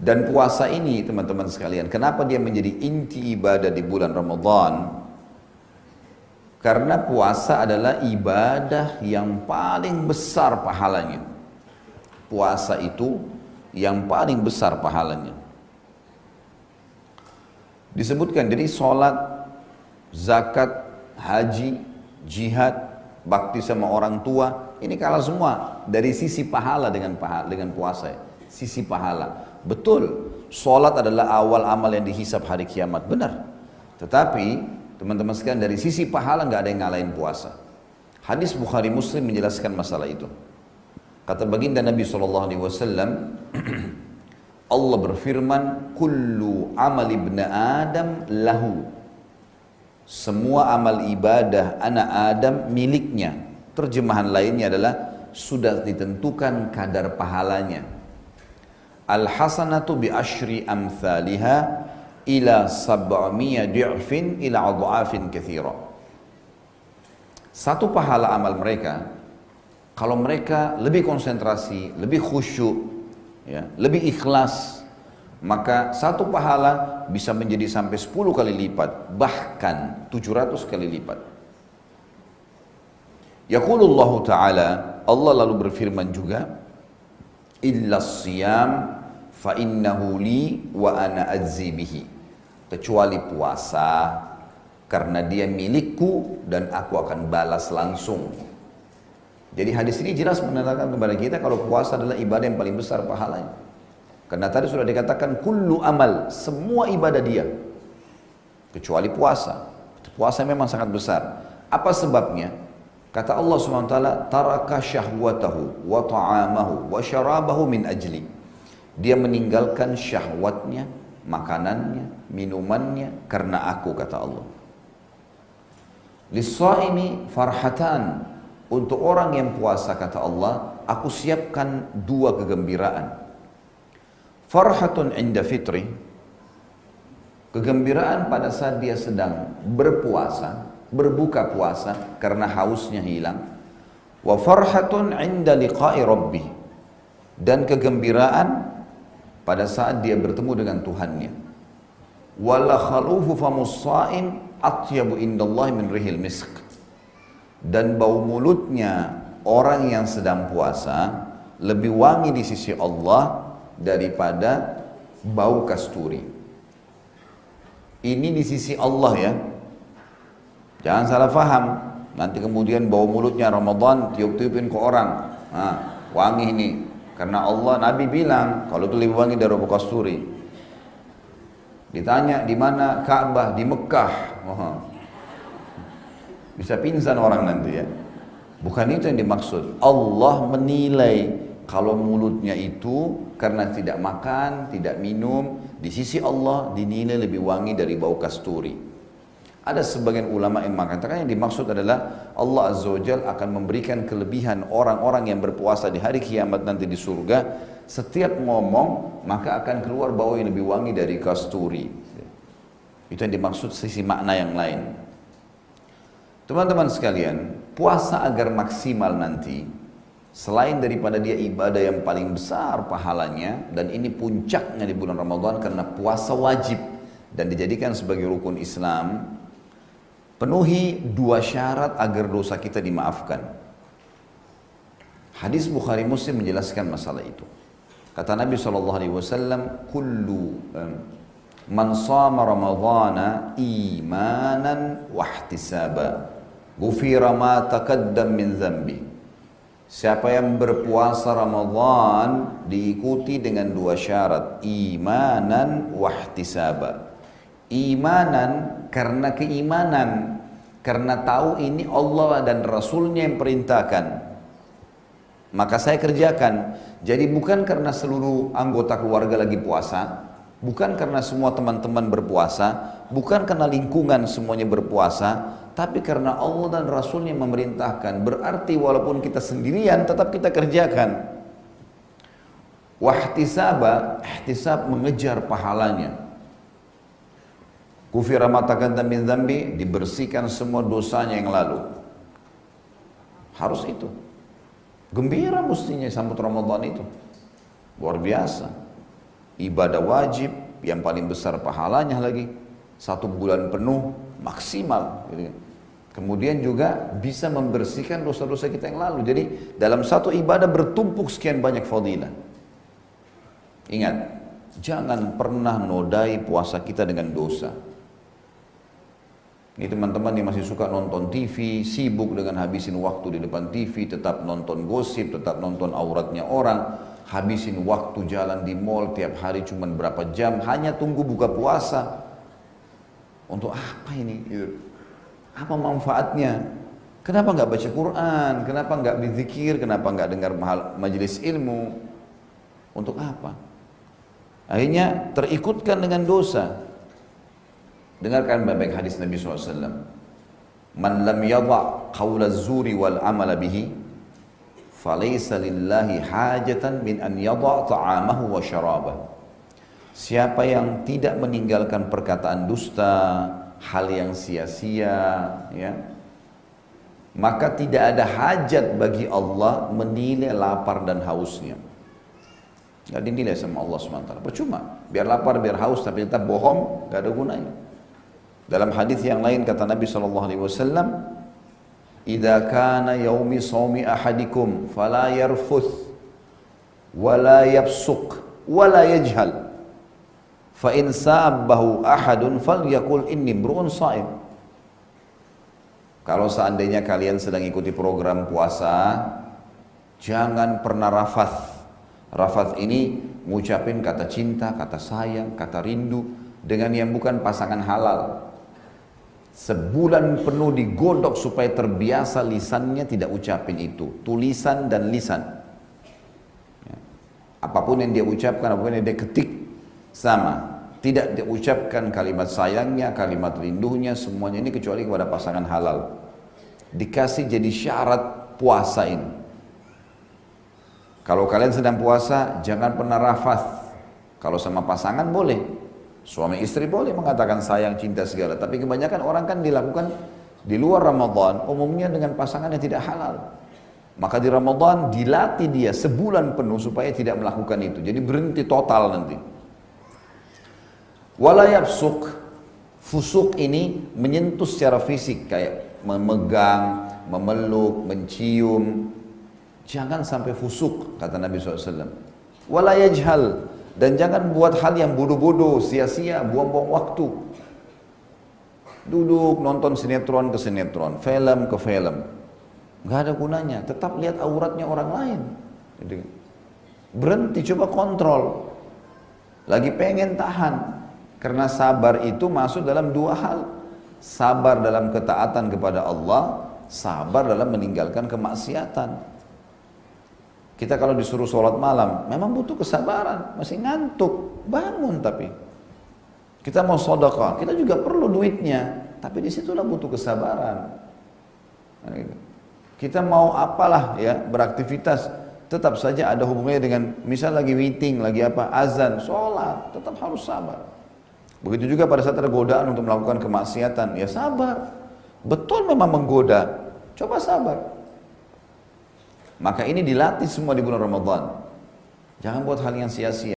Dan puasa ini teman-teman sekalian, kenapa dia menjadi inti ibadah di bulan Ramadan? Karena puasa adalah ibadah yang paling besar pahalanya. Puasa itu yang paling besar pahalanya. Disebutkan jadi sholat, zakat, haji, jihad, bakti sama orang tua, ini kalah semua dari sisi pahala dengan puasa. Sisi pahala. Betul, sholat adalah awal amal yang dihisab hari kiamat, benar. Tetapi teman-teman sekalian, dari sisi pahala nggak ada yang ngalahin puasa. Hadis Bukhari Muslim menjelaskan masalah itu. Kata baginda Nabi SAW, Allah berfirman, kullu amal ibn Adam lahu. Semua amal ibadah anak Adam miliknya. Terjemahan lainnya adalah sudah ditentukan kadar pahalanya. Al-hasanatu bi asyri amthaliha ila sab'amiyya di'fin ila adha'afin katsira. Satu pahala amal mereka, kalau mereka lebih konsentrasi, lebih khusyuk, ya, lebih ikhlas, maka satu pahala bisa menjadi sampai 10 kali lipat, bahkan 700 kali lipat. Yaqulullahu ta'ala, Allah lalu berfirman juga, illa siyam fa innahu li wa ana ajzi bihi. Kecuali puasa, karena dia milikku dan aku akan balas langsung. Jadi hadis ini jelas menerangkan kepada kita kalau puasa adalah ibadah yang paling besar pahalanya. Karena tadi sudah dikatakan kullu amal, semua ibadah dia. Kecuali puasa. Puasa memang sangat besar. Apa sebabnya? Kata Allah SWT, taraka syahwatahu wa ta'amahu wa syarabahu min ajli. Dia meninggalkan syahwatnya, makanannya, minumannya karena aku, kata Allah. Lis-shaimi farhatan. Untuk orang yang puasa, kata Allah, aku siapkan 2 kegembiraan. Farhatun inda fitri, kegembiraan pada saat dia sedang berpuasa, berbuka puasa karena hausnya hilang. Wa farhatun inda liqa'i rabbih, dan kegembiraan pada saat dia bertemu dengan Tuhannya. Wala khalufu famus shaim atyabu indallahi min rihil misk, dan bau mulutnya orang yang sedang puasa lebih wangi di sisi Allah daripada bau kasturi. Ini di sisi Allah ya. Jangan salah faham. Nanti kemudian bau mulutnya Ramadan tiup-tiupin ke orang. Nah, wangi ini. Karena Allah, Nabi bilang kalau itu lebih wangi dari bau kasturi. Ditanya di mana Ka'bah? Di Mekah. Oh. Bisa pingsan orang nanti ya. Bukan itu yang dimaksud. Allah menilai kalau mulutnya itu karena tidak makan, tidak minum, di sisi Allah dinilai lebih wangi dari bau kasturi. Ada sebagian ulama yang mengatakan yang dimaksud adalah Allah Azza wa Jalla akan memberikan kelebihan orang-orang yang berpuasa di hari kiamat nanti di surga. Setiap ngomong maka akan keluar bau yang lebih wangi dari kasturi. Itu yang dimaksud sisi makna yang lain. Teman-teman sekalian, puasa agar maksimal nanti, selain daripada dia ibadah yang paling besar pahalanya, dan ini puncaknya di bulan Ramadan karena puasa wajib dan dijadikan sebagai rukun Islam, penuhi 2 syarat agar dosa kita dimaafkan. Hadis Bukhari Muslim menjelaskan masalah itu. Kata Nabi SAW, kullu man shama ramadhana imanan wahtisaba ghufira ma taqaddam min dhanbi. Siapa yang berpuasa Ramadan diikuti dengan 2 syarat, imanan wahtisaba. Imanan karena keimanan, karena tahu ini Allah dan Rasulnya yang perintahkan, maka saya kerjakan. Jadi bukan karena seluruh anggota keluarga lagi puasa, bukan karena semua teman-teman berpuasa, bukan karena lingkungan semuanya berpuasa, tapi karena Allah dan Rasulnya memerintahkan. Berarti walaupun kita sendirian tetap kita kerjakan. Wahtisaba, ihtisab mengejar pahalanya. Kufira ma taqaddama min dzambi, dibersihkan semua dosanya yang lalu. Harus itu. Gembira mestinya sambut Ramadan itu. Luar biasa. ibadah wajib yang paling besar pahalanya lagi, 1 bulan penuh maksimal. Gitu. Kemudian juga bisa membersihkan dosa-dosa kita yang lalu. Jadi dalam satu ibadah bertumpuk sekian banyak fadilah. Ingat, jangan pernah nodai puasa kita dengan dosa. Ini teman-teman yang masih suka nonton TV, sibuk dengan habisin waktu di depan TV, tetap nonton gosip, tetap nonton auratnya orang, habisin waktu jalan di mall tiap hari cuma berapa jam, hanya tunggu buka puasa. Untuk apa ini? Apa manfaatnya? Kenapa nggak baca Quran? Kenapa nggak berzikir? Kenapa nggak dengar majelis ilmu? Untuk apa? Akhirnya terikutkan dengan dosa. Dengarkan baik-baik hadis Nabi SAW. Man lam yadha' qawla zuri wal amala bihi, falaysa lillahi hajatan min an yadha' ta'amahu wa syarabah. Siapa yang tidak meninggalkan perkataan dusta, hal yang sia-sia, ya, maka tidak ada hajat bagi Allah menilai lapar dan hausnya. Gak dinilai sama Allah SWT. Percuma, biar lapar, biar haus, tapi tetap bohong, gak ada gunanya. Dalam hadis yang lain kata Nabi SAW, "Idza kana yaumi shaumi ahadikum fala yarfuth wala yafsuq wala yajhal. Fa in sabbahu ahadun falyaqul inni imru'un sha'im." Kalau seandainya kalian sedang ikuti program puasa, jangan pernah rafath. Rafath ini ngucapin kata cinta, kata sayang, kata rindu dengan yang bukan pasangan halal. Sebulan penuh digodok supaya terbiasa lisannya tidak ucapin itu, tulisan dan lisan. Apapun yang dia ucapkan, apapun yang dia ketik, sama. Tidak diucapkan kalimat sayangnya, kalimat rindunya, semuanya ini kecuali kepada pasangan halal. Dikasih jadi syarat puasa ini. Kalau kalian sedang puasa, jangan pernah rafath. Kalau sama pasangan boleh. Suami istri boleh mengatakan sayang, cinta segala. Tapi kebanyakan orang kan dilakukan di luar Ramadan, umumnya dengan pasangan yang tidak halal. Maka di Ramadan dilatih dia sebulan penuh supaya tidak melakukan itu. Jadi berhenti total nanti. Wala yafsuk, fusuk ini menyentuh secara fisik kayak memegang, memeluk, mencium. Jangan sampai fusuk, kata Nabi SAW. Wala yajhal, dan jangan buat hal yang bodoh-bodoh, sia-sia, buang-buang waktu. Duduk nonton sinetron ke sinetron, film ke film, nggak ada gunanya. Tetap lihat auratnya orang lain. Jadi, berhenti, coba kontrol. Lagi pengen tahan. Karena sabar itu masuk dalam 2 hal. Sabar dalam ketaatan kepada Allah, sabar dalam meninggalkan kemaksiatan. Kita kalau disuruh sholat malam, memang butuh kesabaran, masih ngantuk, bangun tapi. Kita mau sedekah, kita juga perlu duitnya, tapi disitulah butuh kesabaran. Kita mau apalah ya, beraktivitas, tetap saja ada hubungannya dengan, misal lagi meeting, lagi apa, azan, sholat, tetap harus sabar. Begitu juga pada saat ada godaan untuk melakukan kemaksiatan, ya sabar. Betul memang menggoda, coba sabar. Maka ini dilatih semua di bulan Ramadan. Jangan buat hal yang sia-sia.